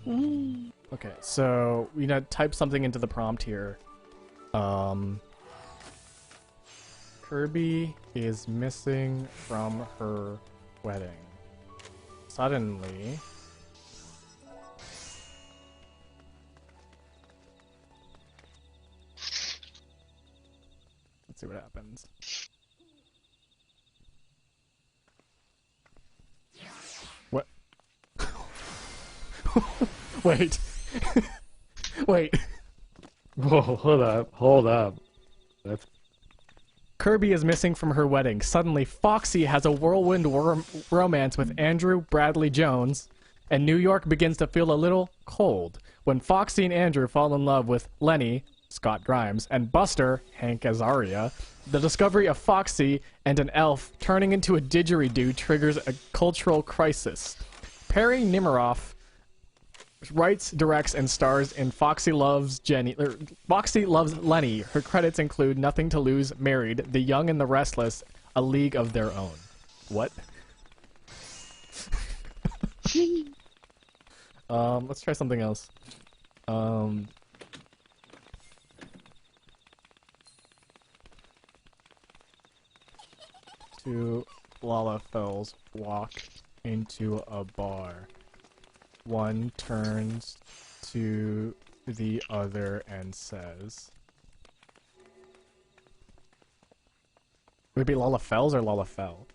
Okay, so we gotta type something into the prompt here. Kirby is missing from her wedding. Suddenly... Let's see what happens. What? Wait. Wait. Whoa, hold up. That's... Kirby is missing from her wedding. Suddenly, Foxy has a whirlwind romance with Andrew Bradley Jones, and New York begins to feel a little cold when Foxy and Andrew fall in love with Lenny, Scott Grimes, and Buster, Hank Azaria. The discovery of Foxy and an elf turning into a didgeridoo triggers a cultural crisis. Perry Nemiroff writes, directs, and stars in Foxy Loves Lenny. Her credits include Nothing to Lose, Married, The Young and the Restless, A League of Their Own. What? Let's try something else. Two Lalafels walk into a bar. One turns to the other and says... Would it be Lalafels or Lalafell?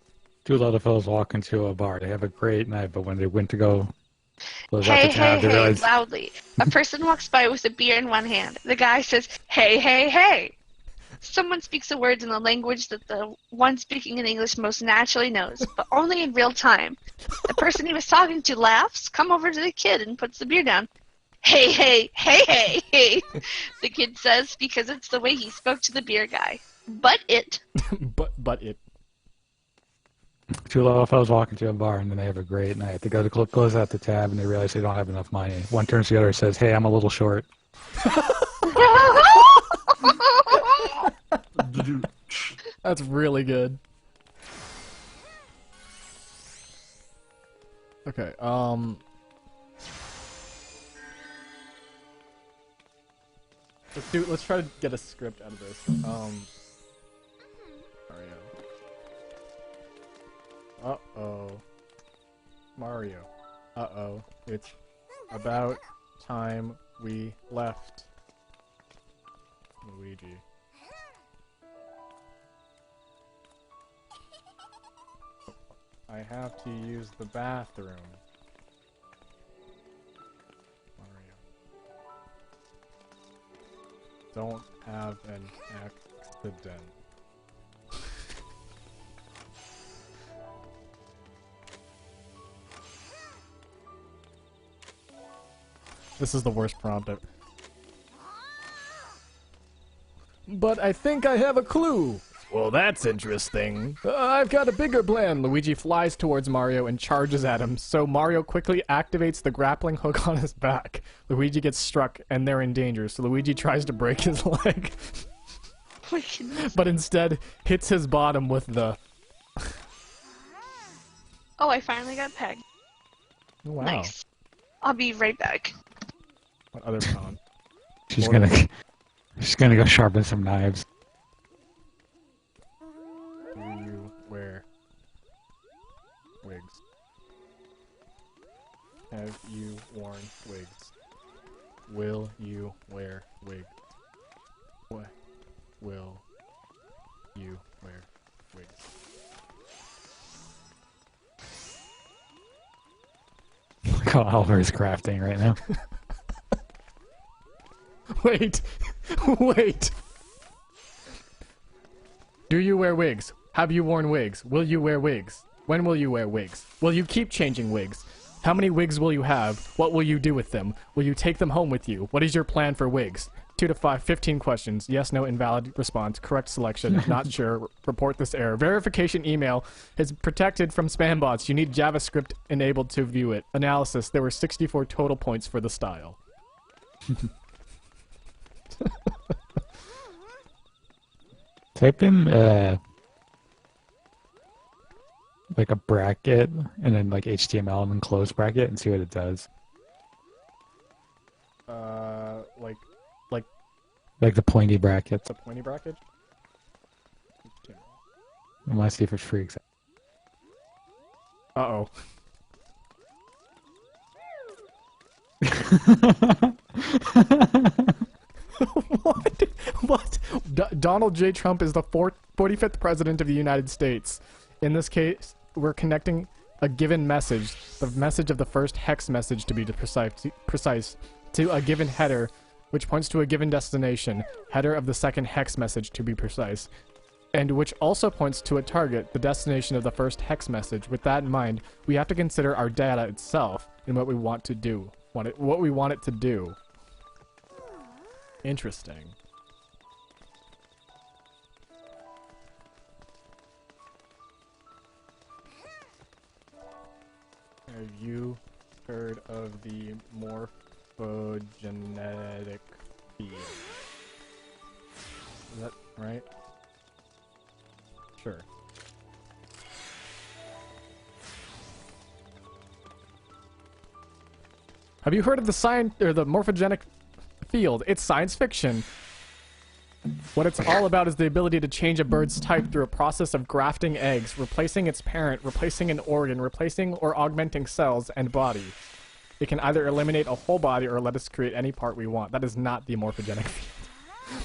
Two little fellas walk into a bar. They have a great night, but when they went to go close out Hey, the tab, hey, they hey, realized... loudly. A person walks by with a beer in one hand. The guy says, hey, hey, hey. Someone speaks the words in a language that the one speaking in English most naturally knows, but only in real time. The person he was talking to laughs, come over to the kid, and puts the beer down. Hey, hey, hey, hey, hey, the kid says, because it's the way he spoke to the beer guy. But it. but it. Two little fellas walk into a bar, and then they have a great night. They go to close out the tab, and they realize they don't have enough money. One turns to the other and says, hey, I'm a little short. That's really good. Okay, let's try to get a script out of this. Mario. Uh-oh. Mario. Uh-oh. It's about time we left. Luigi. I have to use the bathroom. Mario. Don't have an accident. This is the worst prompt ever. But I think I have a clue. Well, that's interesting. I've got a bigger plan. Luigi flies towards Mario and charges at him, so Mario quickly activates the grappling hook on his back. Luigi gets struck, and they're in danger, so Luigi tries to break his leg. But instead hits his bottom with the... Oh, I finally got pegged. Wow. Nice. I'll be right back. What other prompt? She's gonna go sharpen some knives. Do you wear wigs? Have you worn wigs? Will you wear wigs? What will you wear wigs? Look how Oliver is crafting right now. Wait! Wait! Do you wear wigs? Have you worn wigs? Will you wear wigs? When will you wear wigs? Will you keep changing wigs? How many wigs will you have? What will you do with them? Will you take them home with you? What is your plan for wigs? 2 to 5, 15 questions. Yes, no, invalid response. Correct selection. Not sure. Report this error. Verification email is protected from spam bots. You need JavaScript enabled to view it. Analysis. There were 64 total points for the style. Type in like a bracket and then like HTML and then close bracket and see what it does. Like Like the pointy brackets. the pointy bracket? I want to see if it freaks. Uh-oh. What? What? Donald J. Trump is the 45th president of the United States. In this case, we're connecting a given message, the message of the first hex message to be precise, to a given header, which points to a given destination, header of the second hex message to be precise, and which also points to a target, the destination of the first hex message. With that in mind, we have to consider our data itself and what we want to do, what we want it to do. Interesting. Have you heard of the morphogenetic field? Is that right? Sure. Have you heard of the morphogenic field? It's science fiction. What it's all about is the ability to change a bird's type through a process of grafting eggs, replacing its parent, replacing an organ, replacing or augmenting cells and body. It can either eliminate a whole body or let us create any part we want. That is not the morphogenic field.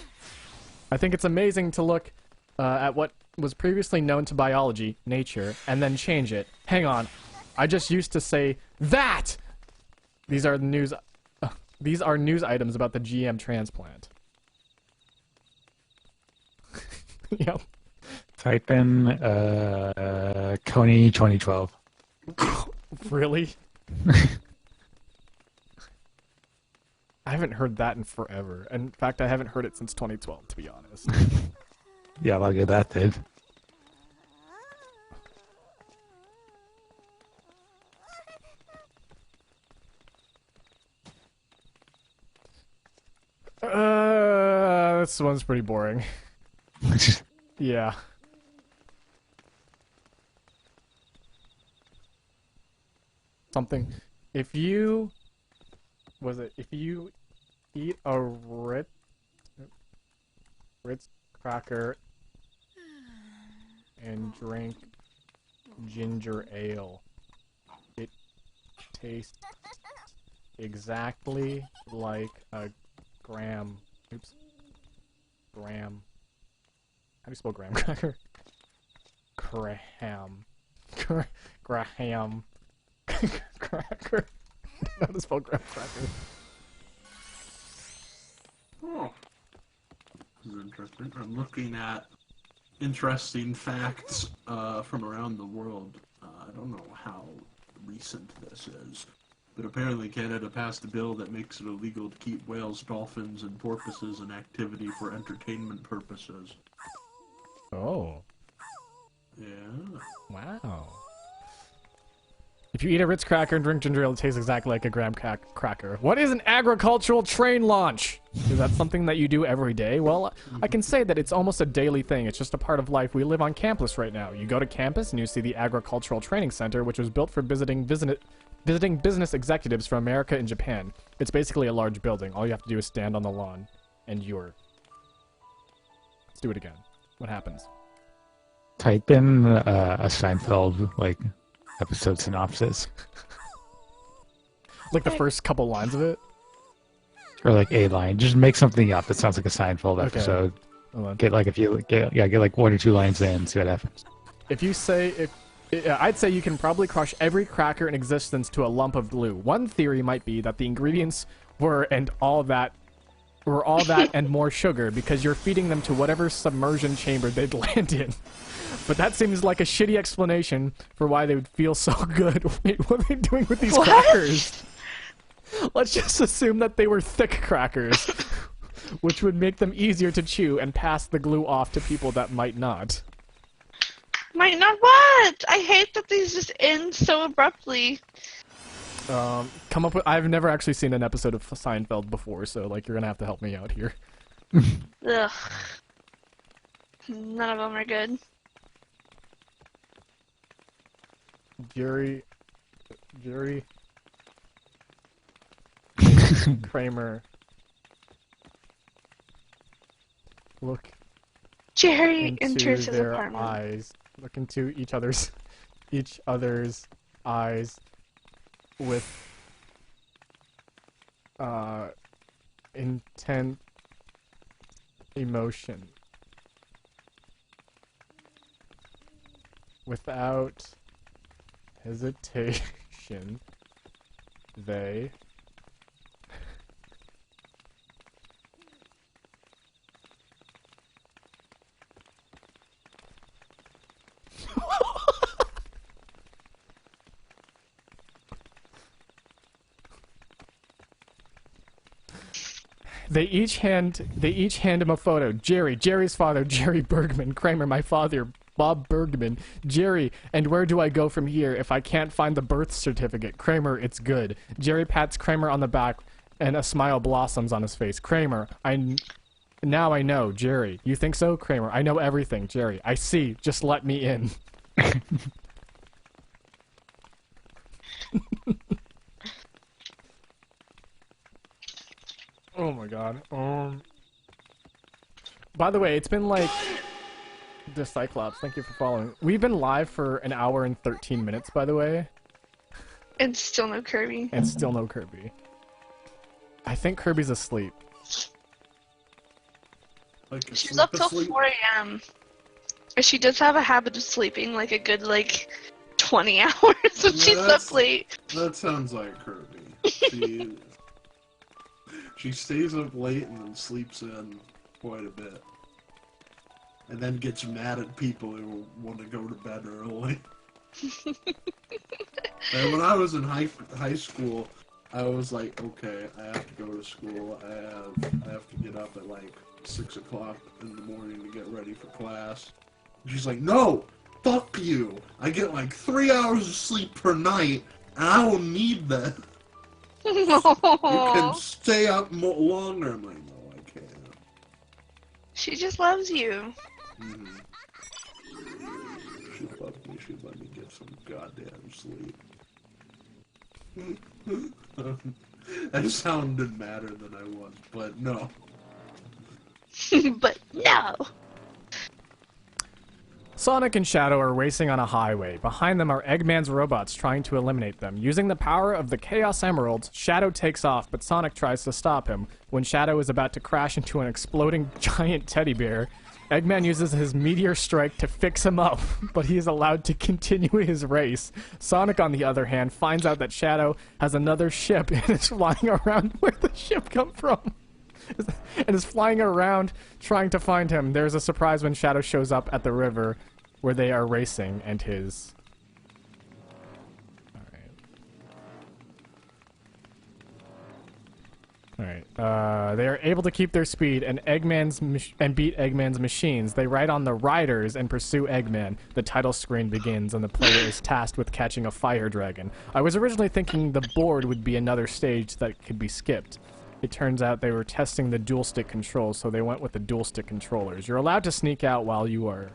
I think it's amazing to look at what was previously known to biology, nature, and then change it. Hang on. I just used to say that! These are news items about the GM transplant. Yep. Type in Coney 2012. Really? I haven't heard that in forever. In fact, I haven't heard it since 2012, to be honest. Yeah, look at that, dude. This one's pretty boring. Yeah. Something. If you eat a Ritz cracker and drink ginger ale, it tastes exactly like a graham. Oops. Graham. How do you spell graham cracker? Graham. Graham. Cracker. How to spell graham cracker? Oh. This is interesting. I'm looking at interesting facts from around the world. I don't know how recent this is, but apparently Canada passed a bill that makes it illegal to keep whales, dolphins, and porpoises in activity for entertainment purposes. Oh. Yeah. Wow. If you eat a Ritz cracker and drink ginger ale, it tastes exactly like a graham cracker. What is an agricultural train launch? Is that something that you do every day? Well, I can say that it's almost a daily thing. It's just a part of life. We live on campus right now. You go to campus and you see the Agricultural Training Center, which was built for visiting business executives from America and Japan. It's basically a large building. All you have to do is stand on the lawn, and you're... Let's do it again. What happens? Type in a Seinfeld, like, episode synopsis. Like the first couple lines of it? Or like a line. Just make something up that sounds like a Seinfeld Okay. episode. Hold on. Get like get like 1 or 2 lines in, see what happens. If you say... I'd say you can probably crush every cracker in existence to a lump of glue. One theory might be that the ingredients were all that and more sugar because you're feeding them to whatever submersion chamber they'd land in. But that seems like a shitty explanation for why they would feel so good. Wait, what are they doing with these crackers? Let's just assume that they were thick crackers, which would make them easier to chew and pass the glue off to people that might not. Might not what? I hate that these just end so abruptly. Come up with... I've never actually seen an episode of Seinfeld before, so, like, you're gonna have to help me out here. Ugh. None of them are good. Kramer look Jerry into enters his their apartment. eyes. Look into each other's eyes with intense emotion. Without hesitation, they They each hand him a photo. Jerry's father, Jerry Bergman. Kramer, my father, Bob Bergman. Jerry, and where do I go from here if I can't find the birth certificate? Kramer, it's good. Jerry pats Kramer on the back, and a smile blossoms on his face. Kramer, now I know. Jerry, you think so? Kramer, I know everything. Jerry, I see. Just let me in. Oh my god. By the way, it's been like the Cyclops, thank you for following. We've been live for an hour and 13 minutes, by the way. And still no Kirby. And still no Kirby. I think Kirby's asleep. Like She's up till 4 a.m. She does have a habit of sleeping like a good 20 hours when she's up late. That sounds like Kirby. She stays up late and then sleeps in quite a bit. And then gets mad at people who want to go to bed early. And when I was in high school, I was like, okay, I have to go to school. I have to get up at 6 o'clock in the morning to get ready for class. And she's like, no, fuck you. I get 3 hours of sleep per night, and I will need that. You can stay up longer. I'm like, no, I can't. She just loves you. Mm-hmm. She loved me. She let me get some goddamn sleep. That sounded madder than I was, but no. But no. Sonic and Shadow are racing on a highway. Behind them are Eggman's robots trying to eliminate them. Using the power of the Chaos Emeralds, Shadow takes off, but Sonic tries to stop him. When Shadow is about to crash into an exploding giant teddy bear, Eggman uses his Meteor Strike to fix him up, but he is allowed to continue his race. Sonic, on the other hand, finds out that Shadow has another ship and is flying around where the ship come from. And is flying around trying to find him. There's a surprise when Shadow shows up at the river where they are racing, and his... Alright. They are able to keep their speed and beat Eggman's machines. They ride on the riders and pursue Eggman. The title screen begins and the player is tasked with catching a fire dragon. I was originally thinking the board would be another stage that could be skipped. It turns out they were testing the dual stick controls, so they went with the dual stick controllers. You're allowed to sneak out while you are...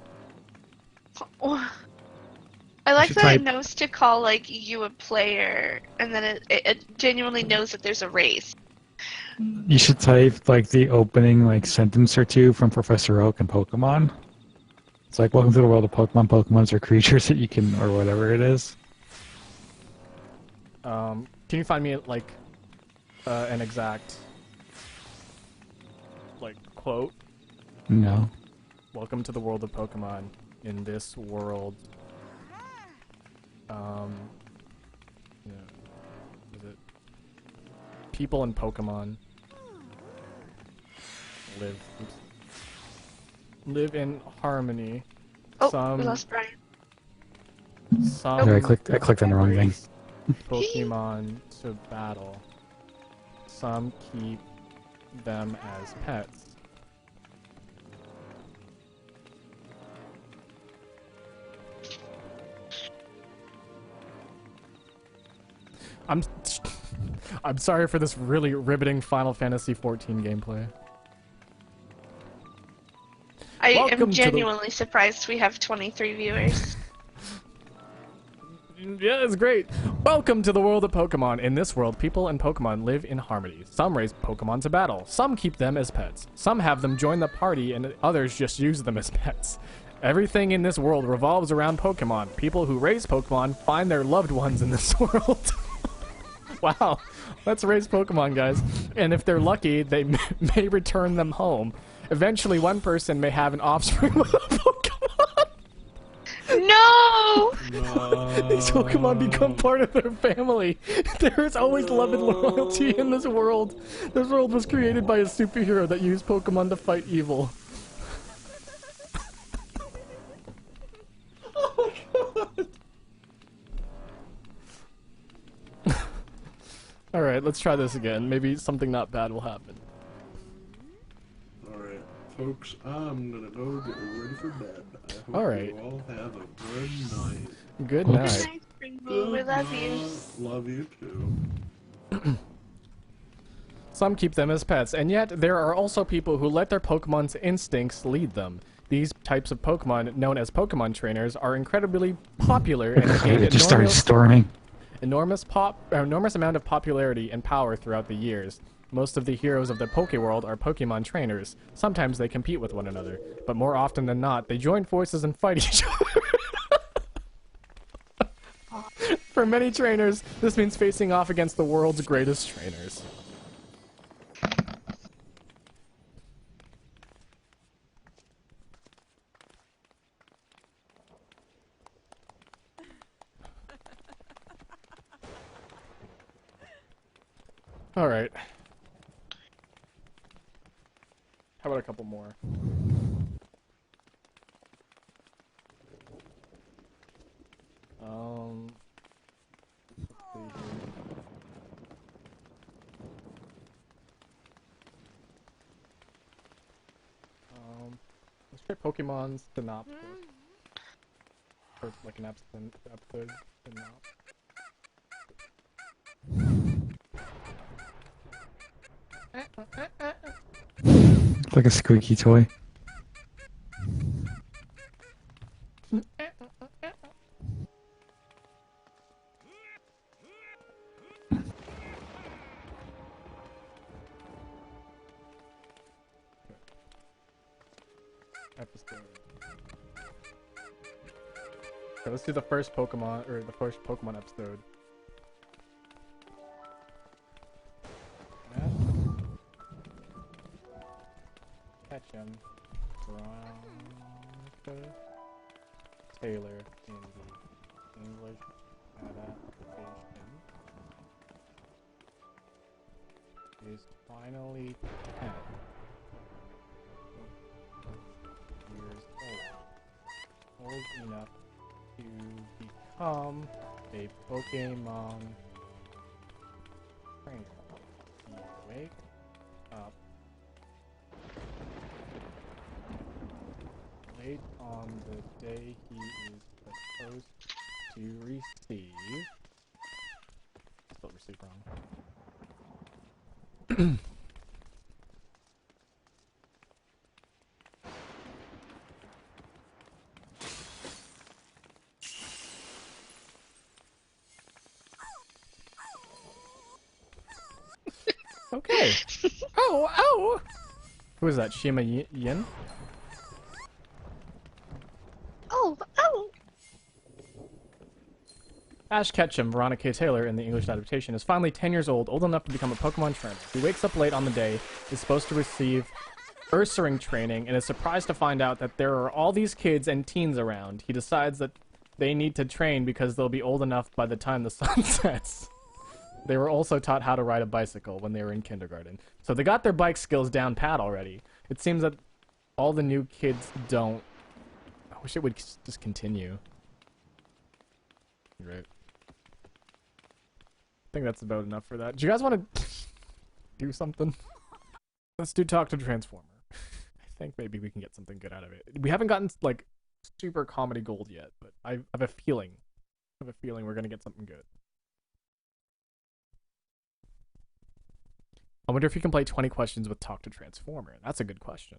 I like that it knows to call you a player, and then it genuinely knows that there's a race. You should type the opening sentence or two from Professor Oak and Pokemon. It's welcome to the world of Pokemon. Pokemons are creatures that you can, or whatever it is. Can you find me an exact quote? No. Welcome to the world of Pokemon. In this world, is it people and Pokemon live in harmony. Oh, we lost Brian. Some I clicked on the wrong thing. Pokemon to battle. Some keep them as pets. I'm sorry for this really riveting Final Fantasy XIV gameplay. I am genuinely surprised we have 23 viewers. Yeah, it's great. Welcome to the world of Pokemon. In this world, people and Pokemon live in harmony. Some raise Pokemon to battle. Some keep them as pets. Some have them join the party, and others just use them as pets. Everything in this world revolves around Pokemon. People who raise Pokemon find their loved ones in this world. Wow. Let's raise Pokemon, guys. And if they're lucky, they may return them home. Eventually, one person may have an offspring with a Pokemon. No! These Pokemon become part of their family. There is always love and loyalty in this world. This world was created by a superhero that used Pokemon to fight evil. Oh my god. Alright, let's try this again. Maybe something not bad will happen. Alright, folks, I'm gonna go get ready for bed. I hope Alright. you all have a good night. Good Good night. night, Spring Boo. We love you. Love you too. Some keep them as pets, and yet there are also people who let their Pokemon's instincts lead them. These types of Pokemon, known as Pokemon trainers, are incredibly popular and have gained It just started storming. enormous amount of popularity and power throughout the years. Most of the heroes of the Pokeworld are Pokemon trainers. Sometimes they compete with one another, but more often than not, they join forces and fight each other. For many trainers, this means facing off against the world's greatest trainers. Alright. How about a couple more? Let's see here. Let's try Pokemon's synopsis. Or like an episode synopsis. It's like a squeaky toy. Episode. Okay, let's do the first Pokemon, or the first Pokemon episode. Ketchum, Veronica Taylor in the English adaptation is finally 10 years old enough to become a Pokemon trainer. He wakes up late on the day he is supposed to receive. Spelled receive wrong. Okay. Oh, oh! Who is that? Shima Yin? Oh, oh! Ash Ketchum, Veronica Taylor in the English adaptation, is finally 10 years old enough to become a Pokemon trainer. He wakes up late on the day, is supposed to receive Ursaring training, and is surprised to find out that there are all these kids and teens around. He decides that they need to train because they'll be old enough by the time the sun sets. They were also taught how to ride a bicycle when they were in kindergarten. So they got their bike skills down pat already. It seems that all the new kids don't. I wish it would just continue. Right. I think that's about enough for that. Do you guys want to do something? Let's do Talk to Transformer. I think maybe we can get something good out of it. We haven't gotten, like, super comedy gold yet, but I have a feeling. We're gonna get something good. I wonder if you can play 20 questions with Talk to Transformer. That's a good question.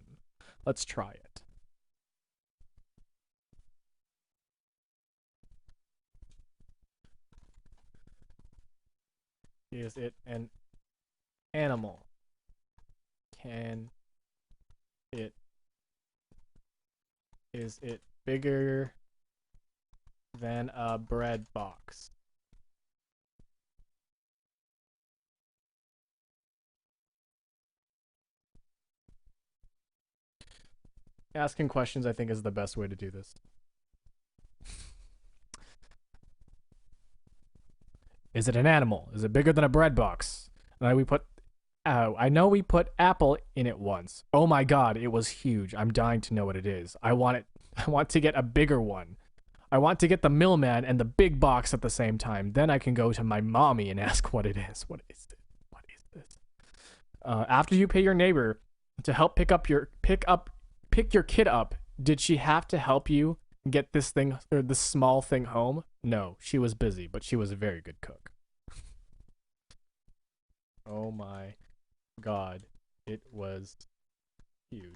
Let's try it. Is it an animal? Can it Is it bigger than a bread box? Asking questions, I think, is the best way to do this. Is it an animal? Is it bigger than a bread box? I know we put apple in it once. Oh my god, it was huge. I'm dying to know what it is. I want to get a bigger one. I want to get the mailman and the big box at the same time. Then I can go to my mommy and ask what it is. What is it? What is this? After you pay your neighbor to help pick your kid up, did she have to help you get this small thing home? No, she was busy, but she was a very good cook. Oh my god, it was huge.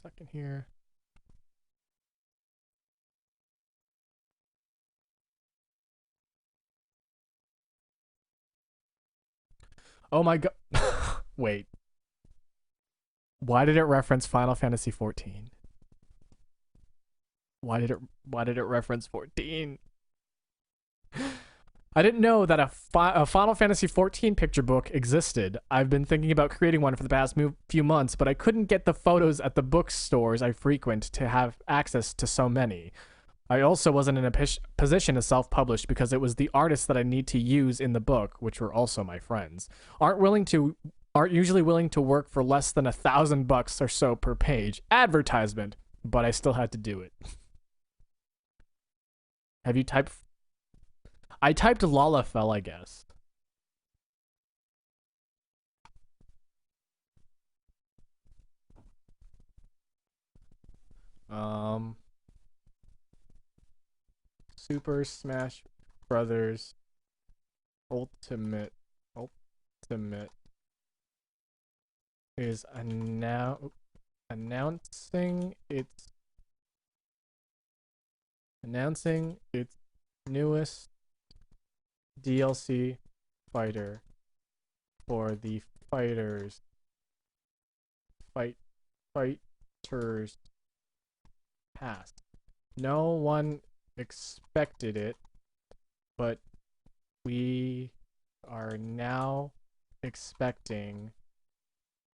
Second here. Oh my god. Wait. Why did it reference Final Fantasy 14? Why did it reference 14? I didn't know that a Final Fantasy 14 picture book existed. I've been thinking about creating one for the past few months, but I couldn't get the photos at the bookstores I frequent to have access to so many. I also wasn't in a position to self-publish because it was the artists that I need to use in the book, which were also my friends, aren't usually willing to work for less than $1,000 or so per page. Advertisement, but I still had to do it. Have you typed? I typed Lalafell, I guess. Um, Super Smash Brothers Ultimate is announcing its newest DLC fighter for the fighters pass. No one expected it, but we are now expecting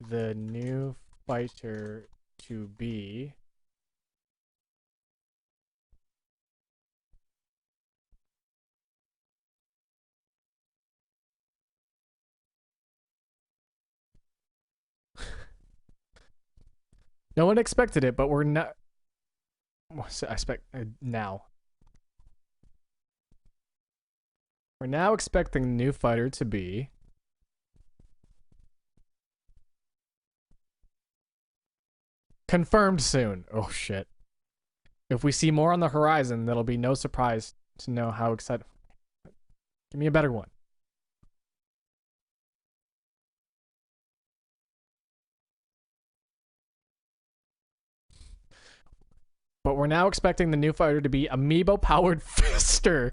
the new fighter to be no one expected it, but we're not. I expect now. We're now expecting the new fighter to be confirmed soon. Oh shit. If we see more on the horizon, that'll be no surprise to know how excited. Give me a better one. But we're now expecting the new fighter to be Amiibo powered Fister,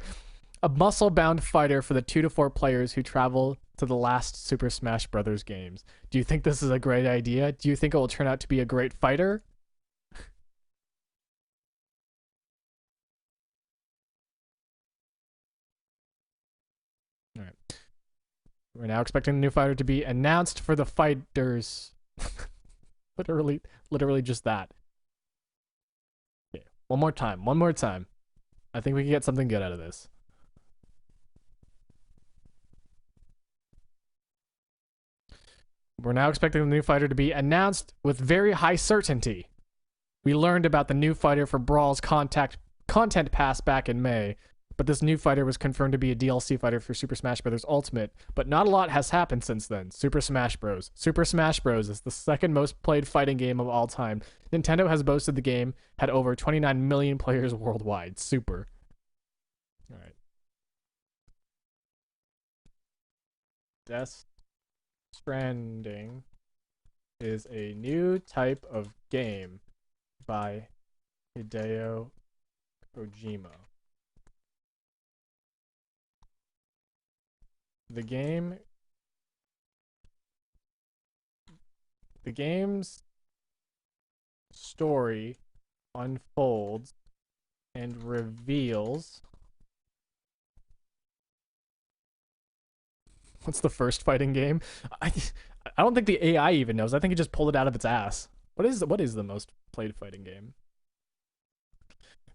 a muscle bound fighter for the 2 to 4 players who travel to the last Super Smash Bros. Games. Do you think this is a great idea? Do you think it will turn out to be a great fighter? All right. We're now expecting the new fighter to be announced for the fighters. literally just that. Okay. One more time. I think we can get something good out of this. We're now expecting the new fighter to be announced with very high certainty. We learned about the new fighter for Brawl's content pass back in May, but this new fighter was confirmed to be a DLC fighter for Super Smash Bros. Ultimate, but not a lot has happened since then. Super Smash Bros. Super Smash Bros. Is the second most played fighting game of all time. Nintendo has boasted the game had over 29 million players worldwide. Super. All right. Death Stranding is a new type of game by Hideo Kojima. The game's story unfolds and reveals. What's the first fighting game? I don't think the AI even knows. I think it just pulled it out of its ass. What is the most played fighting game?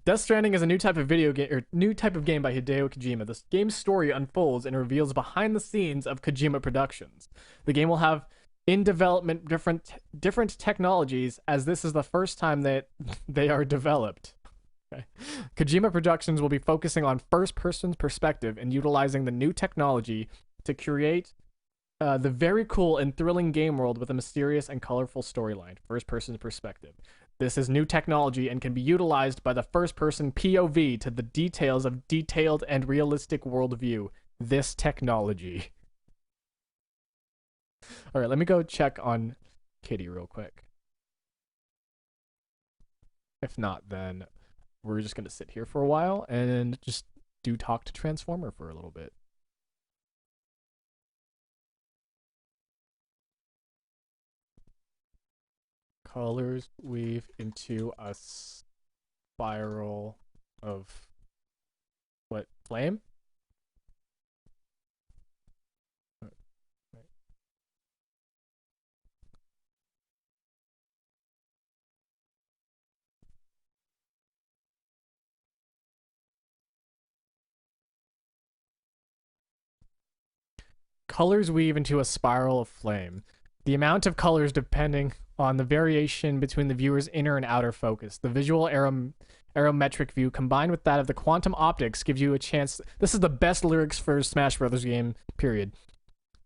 Death Stranding is a new type of video game, or new type of game by Hideo Kojima. This game's story unfolds and reveals behind the scenes of Kojima Productions. The game will have in development different technologies, as this is the first time that they are developed. Okay. Kojima Productions will be focusing on first-person perspective and utilizing the new technology to create the very cool and thrilling game world with a mysterious and colorful storyline. First-person perspective. This is new technology and can be utilized by the first-person POV to the details of detailed and realistic worldview. This technology. All right, let me go check on Kitty real quick. If not, then we're just going to sit here for a while and just do talk to Transformer for a little bit. Colors weave into a spiral of what? Flame? Colors weave into a spiral of flame. The amount of colors depending on the variation between the viewer's inner and outer focus. The visual aerometric view combined with that of the quantum optics gives you a chance. This is the best lyrics for a Smash Brothers game, period.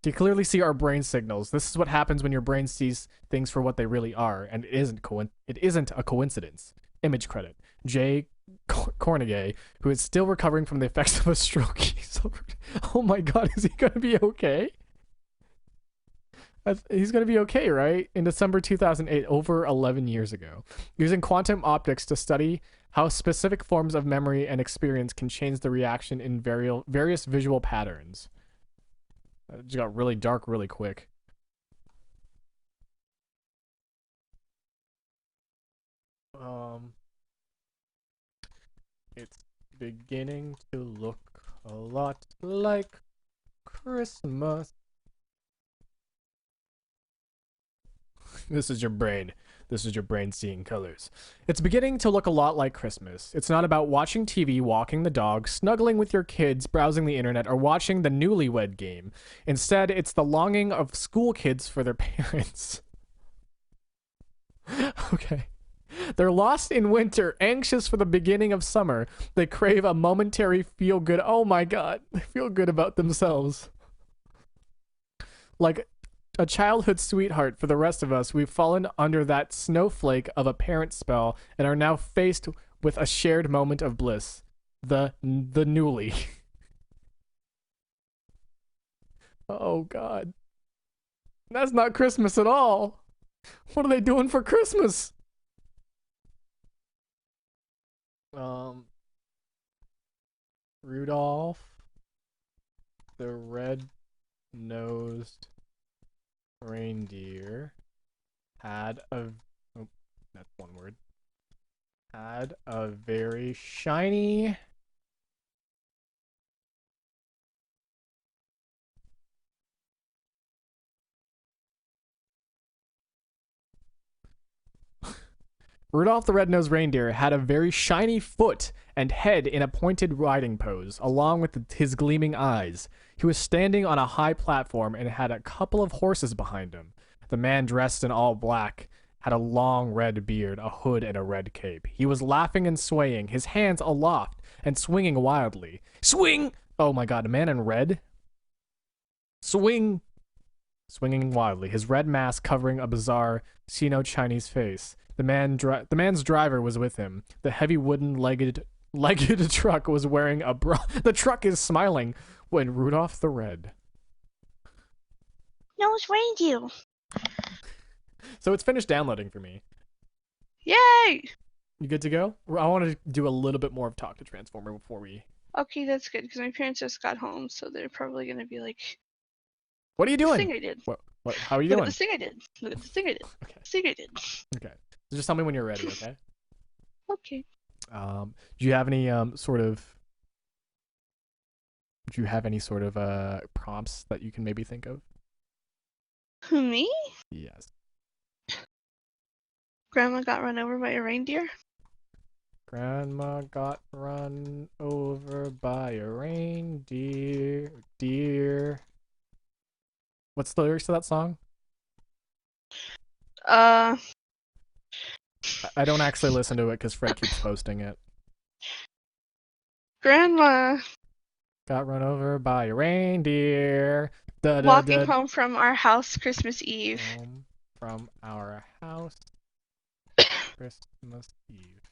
To clearly see our brain signals. This is what happens when your brain sees things for what they really are, and it isn't a coincidence. Image credit. Jay Cornegay, who is still recovering from the effects of a stroke. Oh my god, is he gonna be okay? He's going to be okay, right? In December 2008, over 11 years ago. Using quantum optics to study how specific forms of memory and experience can change the reaction in various visual patterns. It just got really dark really quick. It's beginning to look a lot like Christmas. This is your brain. This is your brain seeing colors. It's beginning to look a lot like Christmas. It's not about watching TV, walking the dog, snuggling with your kids, browsing the internet, or watching the Newlywed Game. Instead, it's the longing of school kids for their parents. Okay. They're lost in winter, anxious for the beginning of summer. They crave a momentary feel-good. Oh my god. They feel good about themselves. Like a childhood sweetheart for the rest of us, we've fallen under that snowflake of a parent spell and are now faced with a shared moment of bliss. The newly. Oh god. That's not Christmas at all. What are they doing for Christmas? Rudolph the red-nosed reindeer had a that's one word. Had a very shiny Rudolph the Red-Nosed Reindeer had a very shiny foot and head in a pointed riding pose, along with his gleaming eyes. He was standing on a high platform and had a couple of horses behind him. The man, dressed in all black, had a long red beard, a hood, and a red cape. He was laughing and swaying, his hands aloft and swinging wildly. Swing! Oh my god, a man in red? Swing! Swinging wildly, his red mask covering a bizarre Sino-Chinese face. The man's driver was with him. The heavy wooden-legged truck was wearing a bra. The truck is smiling when Rudolph the Red. Nose reindeer. So it's finished downloading for me. Yay! You good to go? I want to do a little bit more of Talk to Transformer before we... Okay, that's good, because my parents just got home, so they're probably going to be like, What are you this doing? thing I did. What? How are you Look at doing? this thing I did. Look at this thing I did. Okay. This thing I did. Okay. So just tell me when you're ready, okay? Okay. Do you have any sort of... Do you have any sort of prompts that you can maybe think of? Who, me? Yes. Grandma got run over by a reindeer? Grandma got run over by a reindeer. Deer. What's the lyrics to that song? Uh, I don't actually listen to it because Fred keeps posting it. Grandma Got run over by a reindeer. walking home from our house Christmas Eve. Home from our house Christmas Eve.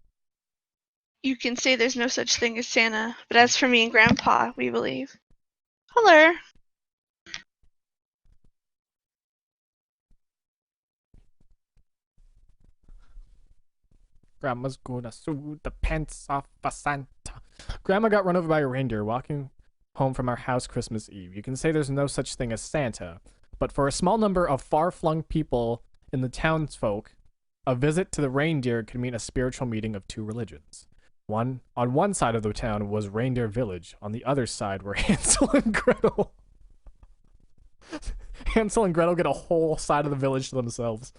You can say there's no such thing as Santa, but as for me and Grandpa, we believe. Hello. Grandma's gonna sue the pants off a Santa. Grandma got run over by a reindeer walking home from our house Christmas Eve. You can say there's no such thing as Santa, but for a small number of far-flung people in the townsfolk, a visit to the reindeer could mean a spiritual meeting of two religions. On one side of the town was Reindeer Village. On the other side were Hansel and Gretel. Hansel and Gretel get a whole side of the village to themselves.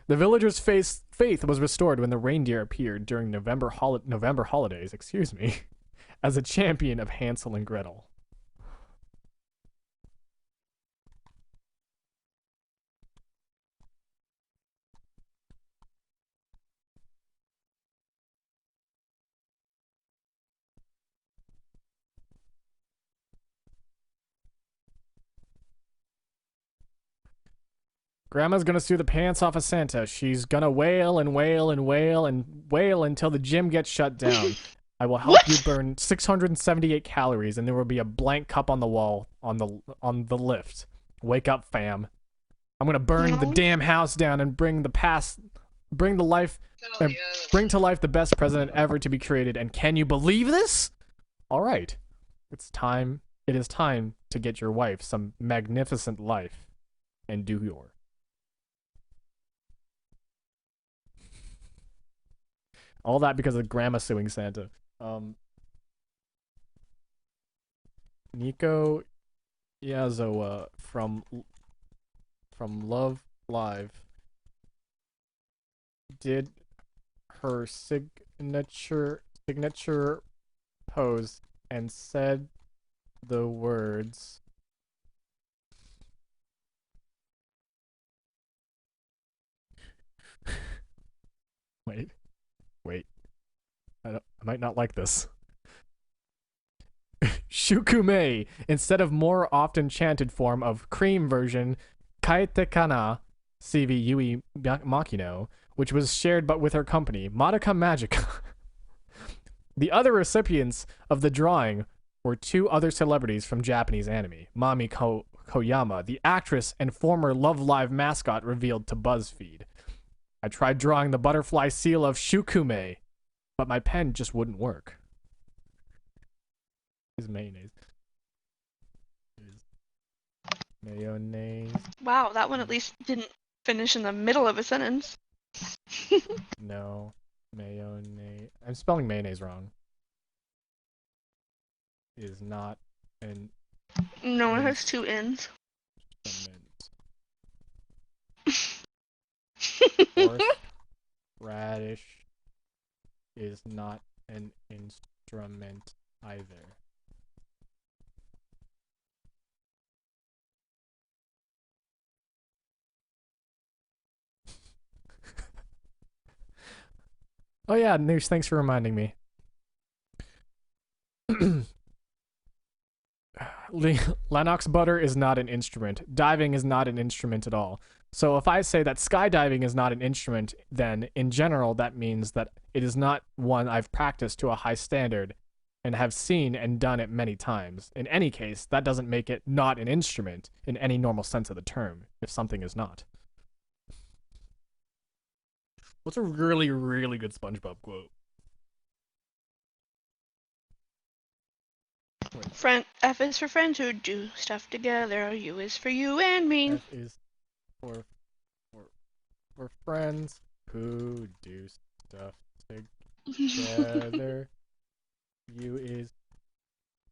The villagers' faith was restored when the reindeer appeared during November holidays, as a champion of Hansel and Gretel. Grandma's gonna sue the pants off of Santa. She's gonna wail and wail and wail and wail until the gym gets shut down. I will help you burn 678 calories, and there will be a blank cup on the wall on the lift. Wake up, fam! I'm gonna burn the damn house down and bring to life the best president ever to be created. And can you believe this? All right, it's time. It is time to get your wife some magnificent life, and do your. All that because of Grandma suing Santa. Nico Yazoa from Love Live did her signature pose and said the words Wait. I might not like this. Shukume, instead of more often chanted form of cream version, Kaite kana CV Yui Makino, which was shared but with her company, Madoka Magica. The other recipients of the drawing were two other celebrities from Japanese anime, Mami Koyama, the actress and former Love Live mascot, revealed to BuzzFeed. I tried drawing the butterfly seal of Shukume, but my pen just wouldn't work. Is mayonnaise. Mayonnaise. Wow, that one at least didn't finish in the middle of a sentence. No. Mayonnaise. I'm spelling mayonnaise wrong. Is not an No, it has two N's. Horseradish is not an instrument either. Oh yeah, Noosh, thanks for reminding me. Lennox butter is not an instrument. Diving is not an instrument at all. So if I say that skydiving is not an instrument, then in general that means that it is not one I've practiced to a high standard and have seen and done it many times. In any case, that doesn't make it not an instrument in any normal sense of the term, if something is not. What's a really, really good SpongeBob quote? F is for friends who do stuff together. U is for you and me. F is for for friends who do stuff together. U is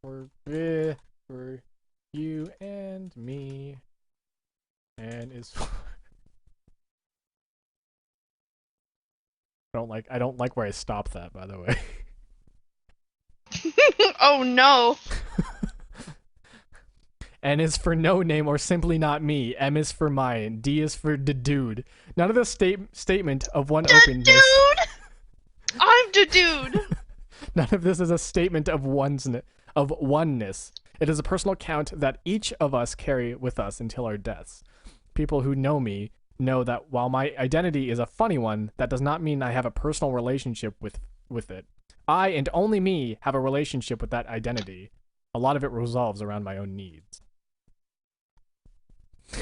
for you and me. And is for... I don't like where I stopped that, by the way. Oh no. N is for no name or simply not me. M is for mine. D is for the dude. None of the statement of one openness. Dude! I'm the dude! None of this is a statement of oneness. It is a personal count that each of us carry with us until our deaths. People who know me know that while my identity is a funny one, that does not mean I have a personal relationship with it. I and only me have a relationship with that identity. A lot of it revolves around my own needs.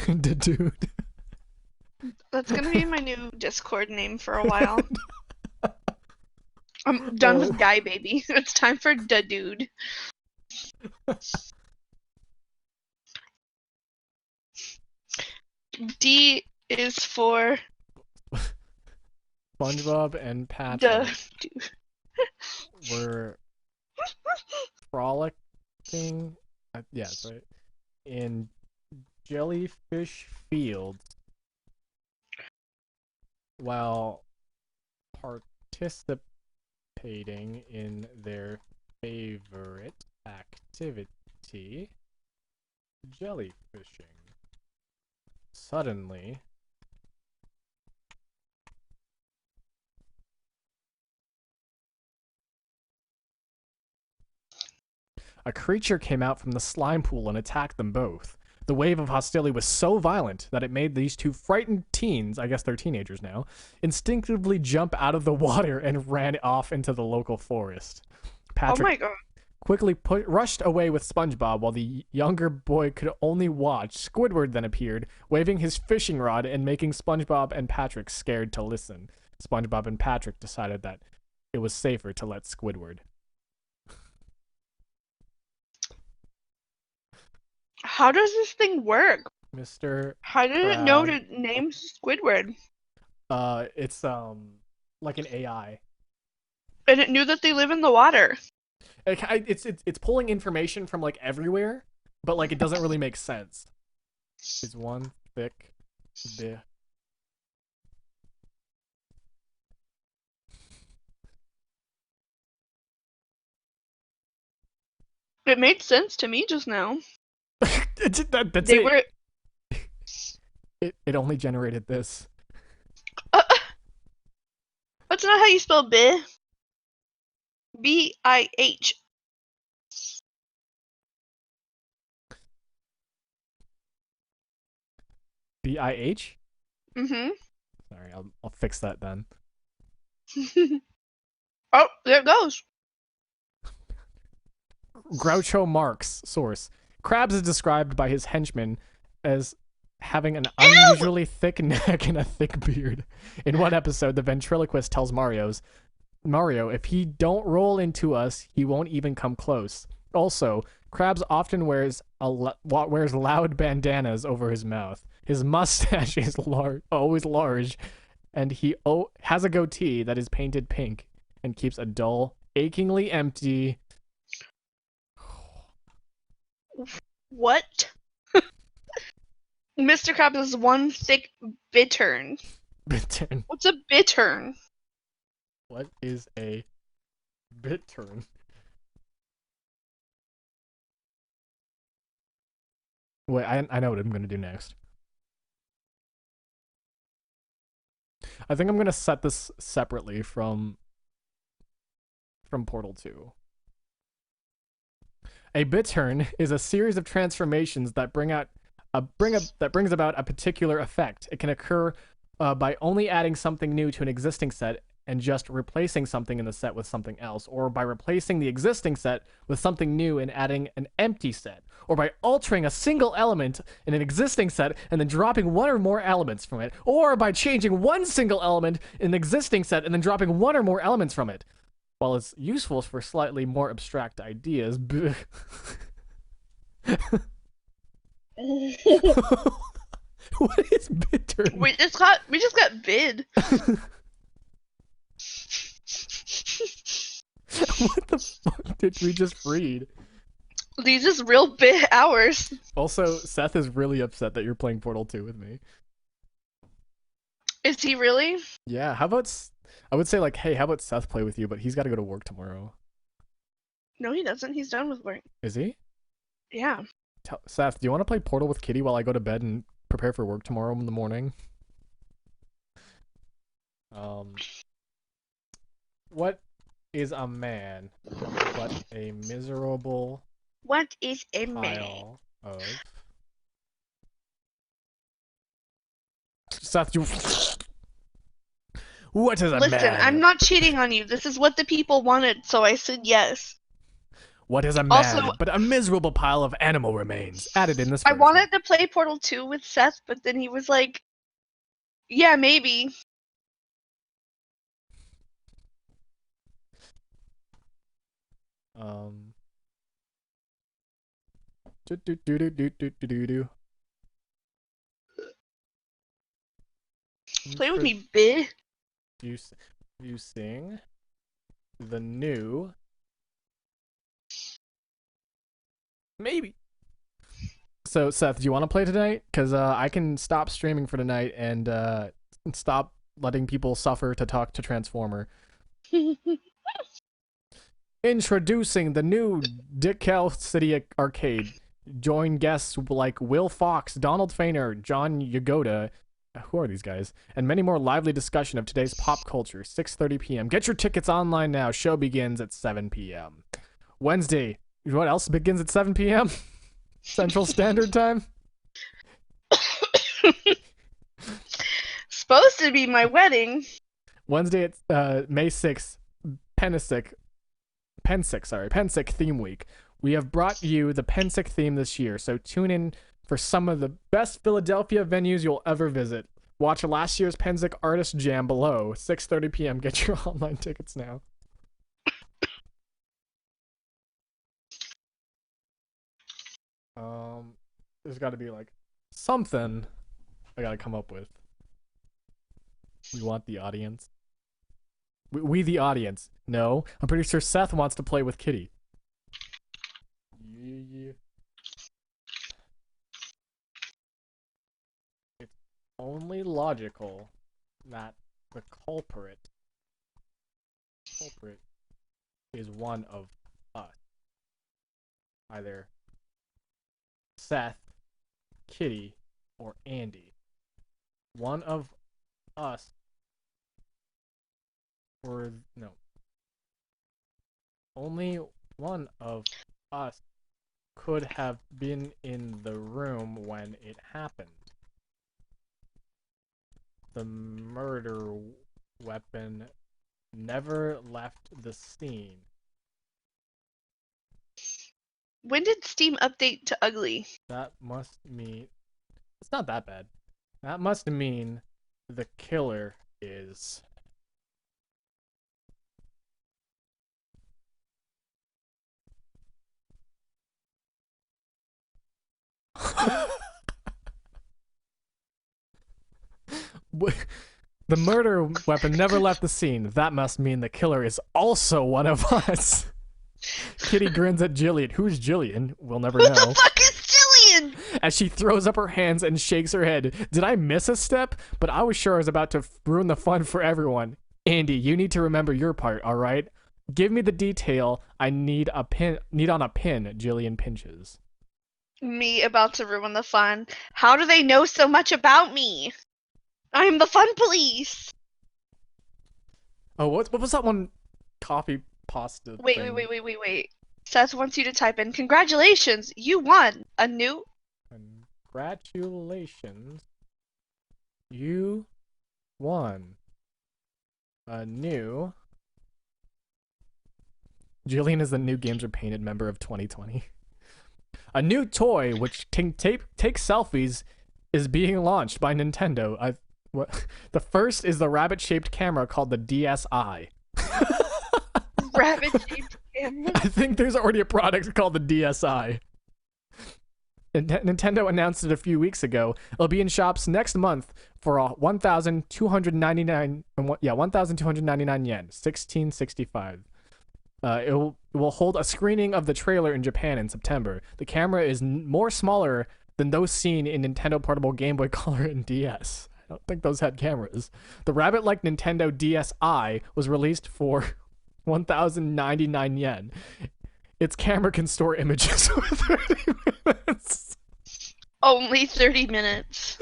The dude. That's gonna be my new Discord name for a while. I'm done with Guy Baby. It's time for the dude. D is for SpongeBob and Patrick the dude. were frolicking, yeah, that's right, in jellyfish fields while participating in their favorite activity, jellyfishing. Suddenly, a creature came out from the slime pool and attacked them both. The wave of hostility was so violent that it made these two frightened teens, I guess they're teenagers now, instinctively jump out of the water and ran off into the local forest. Patrick Oh my god. quickly rushed away with SpongeBob while the younger boy could only watch. Squidward then appeared, waving his fishing rod and making SpongeBob and Patrick scared to listen. SpongeBob and Patrick decided that it was safer to let Squidward. How does this thing work? Mr. How did it know to name Squidward? It's like an AI. And it knew that they live in the water. It's pulling information from like everywhere, but like it doesn't really make sense. Is one thick bit. It made sense to me just now. That's They it. were. It only generated this. That's not how you spell bih. B-I-H. BIH? Mm-hmm. Sorry, I'll fix that then. Oh, there it goes. Groucho Marx source. Krabs is described by his henchmen as having an unusually thick neck and a thick beard. In one episode, the ventriloquist tells Mario, if he don't roll into us, he won't even come close. Also, Krabs often wears loud bandanas over his mouth. His mustache is always large, and he has a goatee that is painted pink and keeps a dull, achingly empty... What? Mr. Krabs is one thick bittern. Bittern. What's a bittern? What is a bittern? Wait, I know what I'm gonna do next. I think I'm gonna set this separately from Portal 2. A bittern is a series of transformations that brings about a particular effect. It can occur by only adding something new to an existing set and just replacing something in the set with something else, or by replacing the existing set with something new and adding an empty set, or by altering a single element in an existing set and then dropping one or more elements from it, or by changing one single element in an existing set and then dropping one or more elements from it. While it's useful for slightly more abstract ideas, what is bitter? We just got bid. What the fuck did we just read? These is real bid hours. Also, Seth is really upset that you're playing Portal 2 with me. Is he really? Yeah, how about... I would say, like, hey, how about Seth play with you, but he's got to go to work tomorrow. No, he doesn't. He's done with work. Is he? Yeah. Seth, do you want to play Portal with Kitty while I go to bed and prepare for work tomorrow in the morning? What is a man but a miserable What is a man? pile of... Seth, you... What is a man? Listen, I'm not cheating on you. This is what the people wanted, so I said yes. What is a man Also- but a miserable pile of animal remains added in this I version? wanted to play Portal 2 with Seth, but then he was like, yeah, maybe. Do. Play with me, bid. Using the new... Maybe. So, Seth, do you want to play tonight? Because I can stop streaming for tonight and stop letting people suffer to talk to Transformer. Introducing the new Decal City Arcade. Join guests like Will Fox, Donald Fainer, John Yagoda. Who are these guys? And many more lively discussion of today's pop culture. 6:30 p.m. Get your tickets online now. Show begins at 7 p.m. Wednesday. What else begins at 7 p.m.? Central Standard Time? Supposed to be my wedding. Wednesday at May 6th, Pensick theme week. We have brought you the Pensick theme this year, so tune in for some of the best Philadelphia venues you'll ever visit. Watch last year's Pensick Artist Jam below, 6:30 p.m. Get your online tickets now. There's got to be like something I gotta come up with. We want the audience. We the audience. No, I'm pretty sure Seth wants to play with Kitty. Yeah. It's only logical that the culprit is one of us. Either Seth, Kitty, or Andy. One of us, or no. Only one of us could have been in the room when it happened. The murder weapon never left the scene. When did Steam update to ugly? That must mean... It's not that bad. That must mean the killer is... The murder weapon never left the scene. That must mean the killer is also one of us. Kitty grins at Jillian. Who's Jillian? We'll never know. Who the fuck is Jillian? As she throws up her hands and shakes her head. Did I miss a step? But I was sure I was about to ruin the fun for everyone. Andy, you need to remember your part, all right? Give me the detail. I need on a pin. Jillian pinches. Me about to ruin the fun. How do they know so much about me? I'm the fun police. Oh, what was that one coffee pasta Wait. thing? Seth wants you to type in, congratulations, you won a new... Congratulations. You won a new. Jillian is the new Games Repainted member of 2020. A new toy which takes selfies is being launched by Nintendo. The first is the rabbit-shaped camera called the DSi. Rabbit-shaped camera. I think there's already a product called the DSi. Nintendo announced it a few weeks ago. It'll be in shops next month for 1,299 yen, 1665. It will hold a screening of the trailer in Japan in September. The camera is more smaller than those seen in Nintendo Portable Game Boy Color and DS. I don't think those had cameras. The rabbit-like Nintendo DSi was released for 1,099 yen. Its camera can store images for 30 minutes. Only 30 minutes.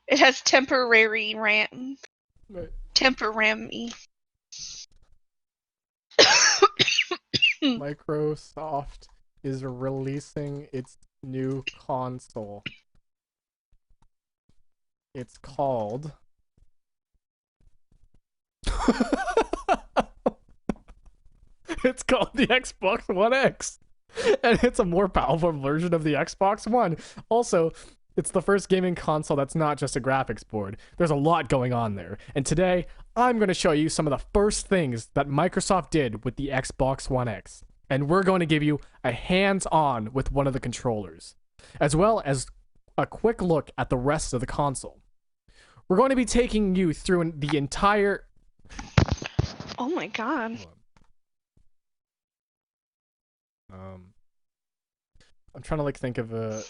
It has temporary RAM. Right. Temporary. Microsoft is releasing its new console. It's called... It's called the Xbox One X. And it's a more powerful version of the Xbox One. Also, it's the first gaming console that's not just a graphics board. There's a lot going on there. And today, I'm going to show you some of the first things that Microsoft did with the Xbox One X. And we're going to give you a hands-on with one of the controllers, as well as a quick look at the rest of the console. We're going to be taking you through the entire... Oh my god. I'm trying to think of a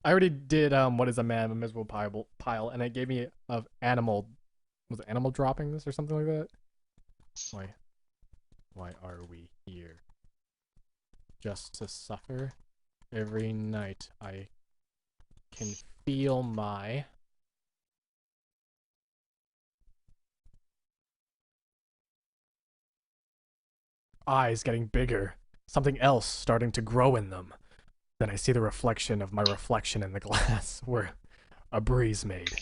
I already did what is a man, a miserable pile, and it gave me of animal. Was it animal droppings or something like that? Why are we here? Just to suffer? Every night I can feel my eyes getting bigger, something else starting to grow in them. Then I see the reflection of my reflection in the glass where a breeze made.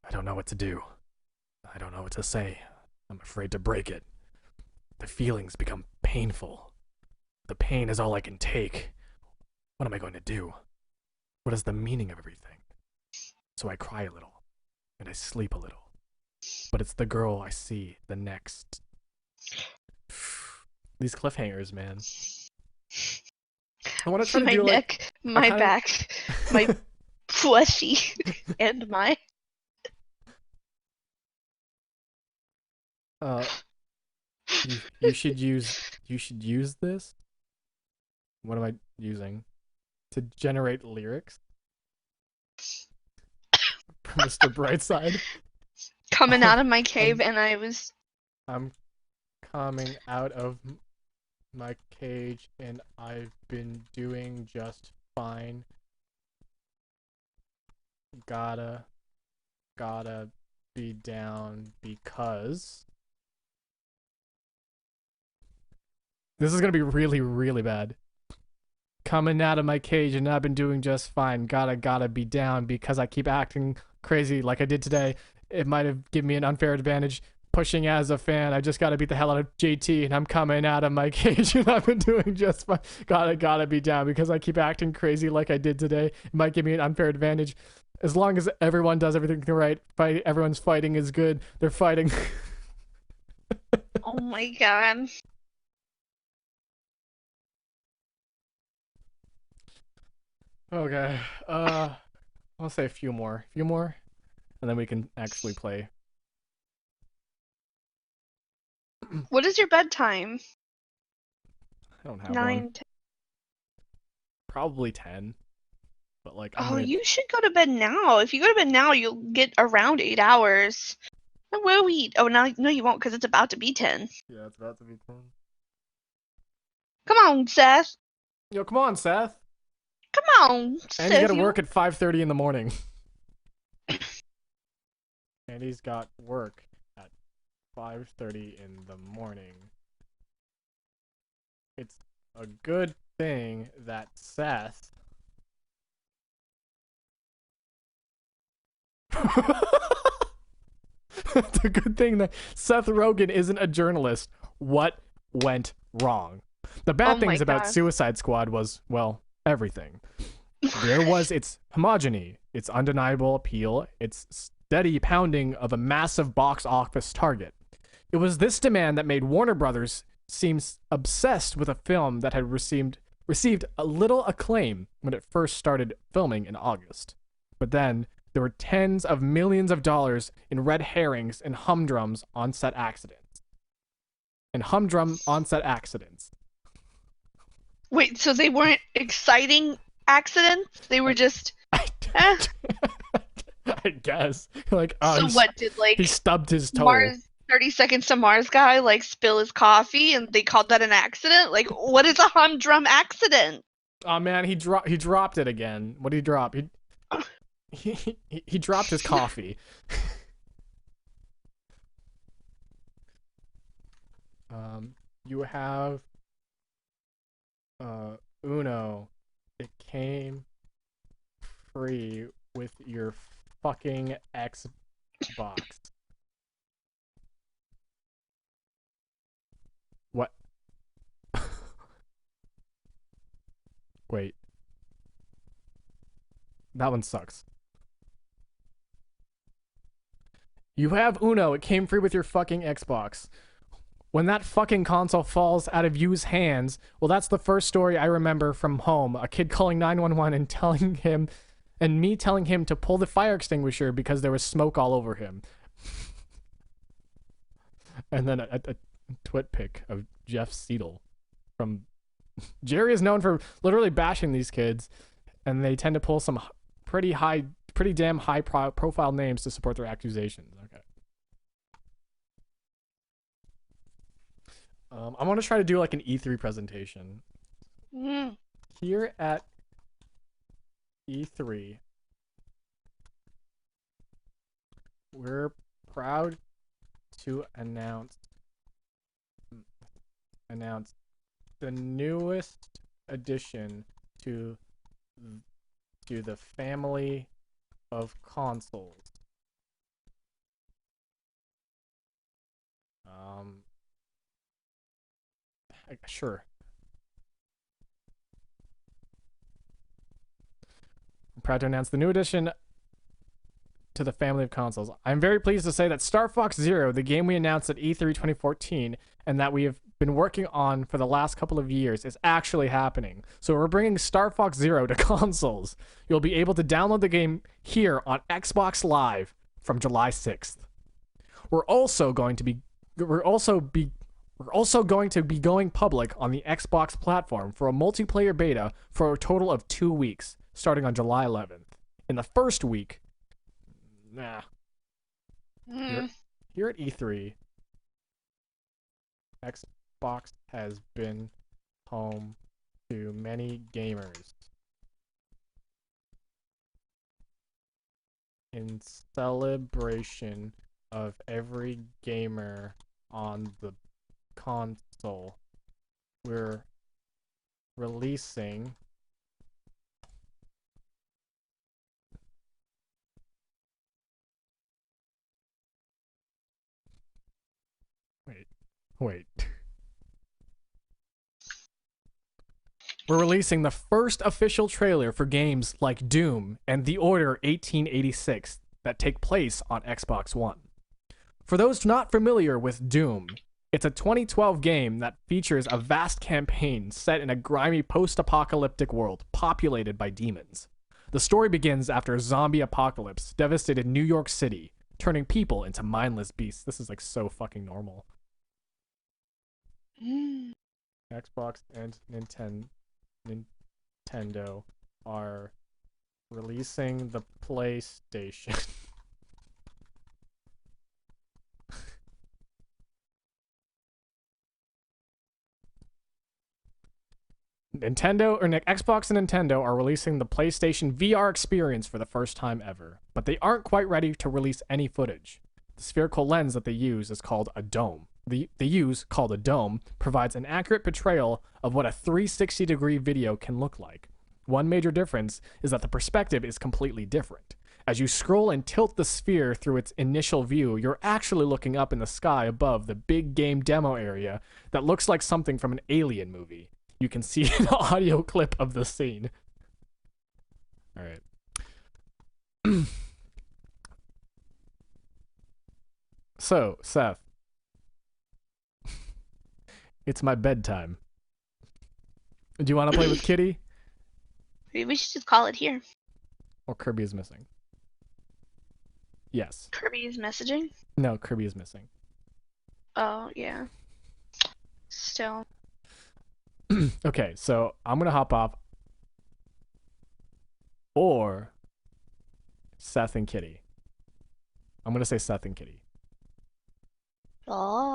I don't know what to do. I don't know what to say. I'm afraid to break it. The feelings become painful. The pain is all I can take. What am I going to do? What is the meaning of everything? So I cry a little, and I sleep a little. But it's the girl I see the next. These cliffhangers, man. I want to try to My do neck, my back, my fleshy, and my... You should use this. What am I using? To generate lyrics? For Mr. Brightside. Coming out of my cave and I'm coming out of my cage and I've been doing just fine. Gotta be down because this is gonna be really, really bad. Coming out of my cage and I've been doing just fine. Gotta be down because I keep acting crazy like I did today. It might have given me an unfair advantage. Pushing as a fan, I just gotta beat the hell out of JT, and I'm coming out of my cage, and I've been doing just fine. Gotta be down because I keep acting crazy like I did today. It might give me an unfair advantage. As long as everyone does everything right, everyone's fighting is good. They're fighting. oh my god. Okay. I'll say a few more, and then we can actually play. What is your bedtime? I don't have 9, one. 10. Probably 10. But You should go to bed now. If you go to bed now, you'll get around 8 hours. When will we eat? Oh, no, you won't because it's about to be 10. Yeah, it's about to be 10. Come on, Seth. Yo, come on, Seth. Come on, Seth. And you gotta work at 5:30 in the morning. And he's got work at 5:30 in the morning. It's a good thing that Seth it's a good thing that Seth Rogen isn't a journalist. What went wrong? The bad Oh my things about gosh. Suicide Squad was, well, everything. There was its homogeny, its undeniable appeal, its steady pounding of a massive box office target. It was this demand that made Warner Brothers seem obsessed with a film that had received a little acclaim when it first started filming in August. But then there were tens of millions of dollars in red herrings and humdrum on-set accidents. Wait, so they weren't exciting accidents? They were just, eh. I guess. Like, oh, So what, did like he stubbed his toe. Mars 30 Seconds to Mars guy like spill his coffee and they called that an accident? Like, what is a humdrum accident? Oh man, he dropped it again. What did he drop? He dropped his coffee. You have Uno. It came free with your fucking Xbox. What? Wait. That one sucks. You have Uno. It came free with your fucking Xbox. When that fucking console falls out of you's hands, well, that's the first story I remember from home. A kid calling 911 and telling him, and me telling him to pull the fire extinguisher because there was smoke all over him. And then a twit pic of Jeff Seidel from Jerry is known for literally bashing these kids, and they tend to pull some pretty damn high profile names to support their accusations. Okay. I want to try to do like an E3 presentation. Mm. Here at E3, we're proud to announce the newest addition to the family of consoles. Sure. I'm proud to announce the new addition to the family of consoles. I'm very pleased to say that Star Fox Zero, the game we announced at E3 2014 and that we have been working on for the last couple of years, is actually happening. So we're bringing Star Fox Zero to consoles. You'll be able to download the game here on Xbox Live from July 6th. We're also going to be going public on the Xbox platform for a multiplayer beta for a total of 2 weeks, starting on July 11th. In the first week, here at E3, Xbox has been home to many gamers. In celebration of every gamer on the console, we're releasing wait. We're releasing the first official trailer for games like Doom and The Order 1886 that take place on Xbox One. For those not familiar with Doom, it's a 2012 game that features a vast campaign set in a grimy post-apocalyptic world populated by demons. The story begins after a zombie apocalypse devastated New York City, turning people into mindless beasts. This is like so fucking normal. Xbox and Nintendo are releasing the PlayStation. Xbox and Nintendo are releasing the PlayStation VR experience for the first time ever, but they aren't quite ready to release any footage. The spherical lens that they use is called a dome, they use, called a dome, provides an accurate portrayal of what a 360-degree video can look like. One major difference is that the perspective is completely different. As you scroll and tilt the sphere through its initial view, you're actually looking up in the sky above the big game demo area that looks like something from an Alien movie. You can see an audio clip of the scene. All right. So, Seth, it's my bedtime. Do you want to play with Kitty? Maybe we should just call it here. Or Kirby is missing? Yes. Kirby is messaging? No, Kirby is missing. Oh, yeah. Still. Okay, so I'm going to hop off. Or Seth and Kitty. I'm going to say Seth and Kitty. Oh.